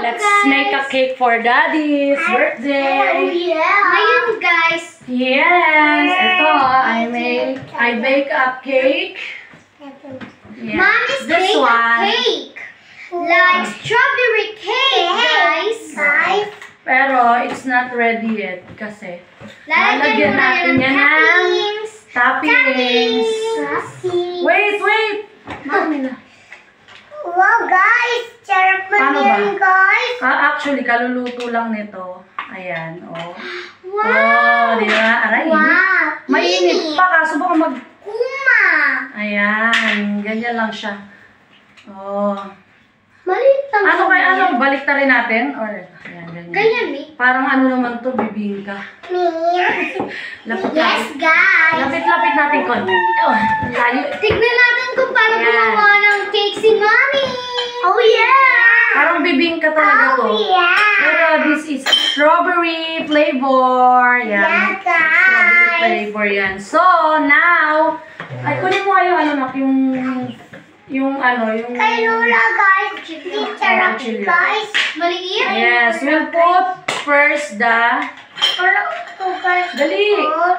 let's make a cake for Daddy's birthday. Oh yeah. Ayun guys. Yes, ito I bake a cake. Yeah. Mommy's This bake one. a cake. Like strawberry cake, guys. Pero it's not ready yet kasi lalagyan natin yan ng toppings. Wait. Mami na. Wow, guys. Sarap Paano na yan, guys. Actually, kaluluto lang nito. Ayan, oh. Wow. Oh, di ba? Aray, Wow. mainit pa, kaso baka Kuma. Ayan, ganyan lang siya. Oh. Maliit lang. Balik rin natin? Or, ayan, ganyan. Ganyan, eh. Parang ano naman to, bibingka. Yes, guys. Lapit-lapit natin konti. Oh, layo. Tignan natin kung paano Ayan. gumawa ng cake si Mommy. Oh, yeah. Parang bibingka talaga to. Oh, yeah. Pero this is strawberry flavor. Yan. Yeah, guys. Strawberry flavor yan. So, now, ay, kunin mo kayo, yung Kay Lola, guys. Sarap, chili. guys. Maliit. Yes, we'll put first the, dali.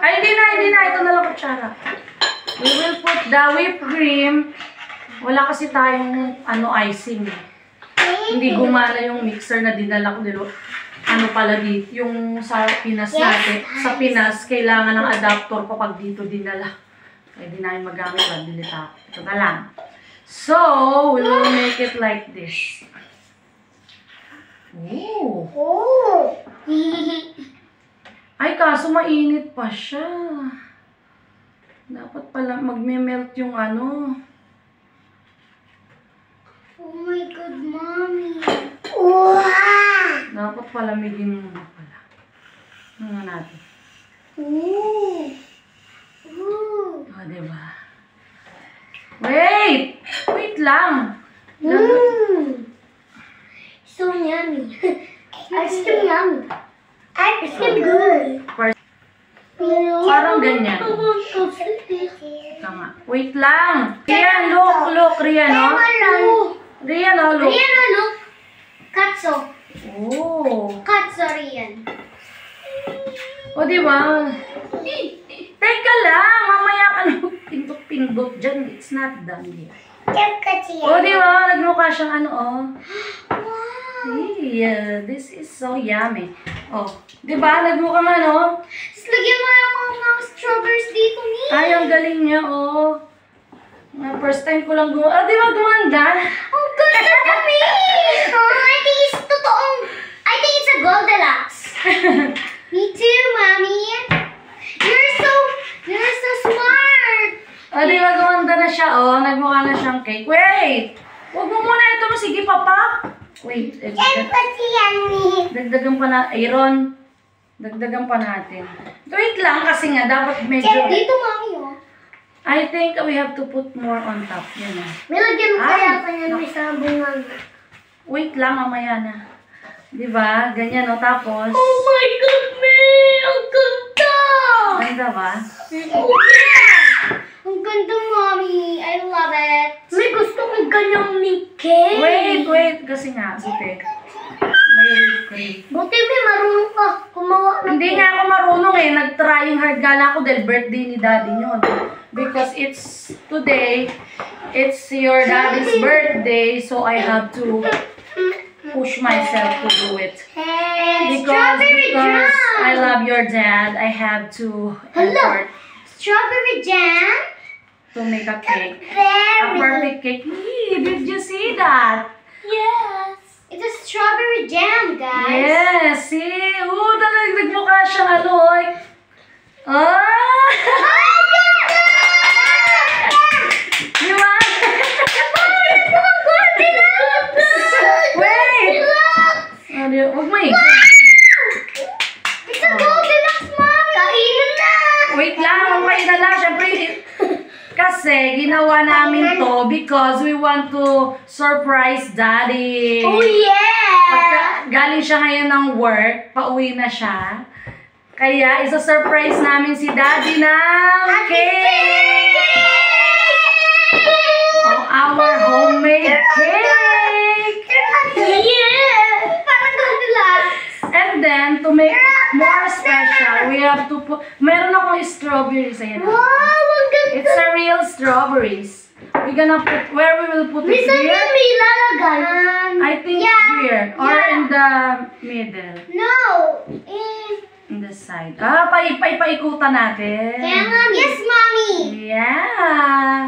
Ay, hindi na. Ito na lang kutsara. We will put the whipped cream. Wala kasi tayong, icing. Hindi gumana yung mixer na dinala ko. Pala dito, yung sa Pinas natin. Sa Pinas, kailangan ng adapter kapag dito dinala. Kaya di namin magamit, bili tayo. Ito na lang. So, we will make it like this. Ooh. Oh. Ay, kaso mainit pa siya. Dapat pala magme-melt yung Oh my God, Mommy. Wow. Dapat palamigin mo pala. Ano natin? Ooh. Ooh. O, diba? Wait lang. So yummy. Ice cream yummy. Ice cream good. Parang ganyan. Tama. Wait lang. Rian, look. Rian, oh. Rian, oh, look. Rian, oh, look. Katso. Oh. Katso, Rian. O, diba? Teka lang. Mamaya ka na pindot-pindot dyan. It's not done yet. O, diba? Nagmukha siyang Wow. Yeah, this is so yummy. Oh, diba? Nagmukha Tapos lagyan mo lang mga strawberries dito, ni. Ay, ang galing niya, oh. First time ko lang gumawa. Di ba gumanda? Ang ganda na, Mi! I think it's totoong. I think it's a Goldilocks. Me too, Mommy. You're so smart. Di ba gumanda na siya, oh. Nagmukha na siyang cake. Wait! Huwag mo muna ito. Sige, papa. Wait. Dagdagan pa na. Aaron. Dagdagan pa natin. Wait lang kasi nga, dapat medyo... Dito, Mommy, oh. I think we have to put more on top. Yan, oh. May lagyan mo kaya pa yan sa bungang. Wait lang, mamaya na. Diba? Ganyan, oh. Tapos... Oh my God, May! Ang ganda! Ganda ba? Oh, yeah! Ang ganda, Mommy. I love it. May gusto kong ganyang cake. Wait. Kasi nga, buti. May whipped cream. Buti may marunong ka kumawa ng Hindi nga ako marunong eh. Nag-trying hard gala ako dahil birthday ni Daddy yun. Because today, it's your Daddy's birthday, so I have to push myself to do it. Hey, Because jam. I love your dad, I have to Hello. effort Strawberry jam. to make a cake. Very A perfect cake. Did you see that? Yes. It's a strawberry jam, guys. Yes, see? Talagang nagmukha siyang oy. Ah! Di ba? Wait! Huwag mo eh. It's a Goldilocks, Mommy. Kainin na. Wait lang, okay na lang. Siyempre, kasi ginawa namin to because we want to surprise Daddy. Oh, yeah. Galing siya ngayon ng work, pauwi na siya. Kaya, isa-surprise namin si Daddy ng cake! Our homemade cake! Yeah! have to put... Meron akong strawberries. Ayan. Wow, ang ganda. It's a real strawberries. We're gonna put... Where we will put it Saan here? yun may ilalagay? I think here. Or in the middle. No. In the side. Ah, paikutan natin. Kaya nga, yes, mommy. Yeah.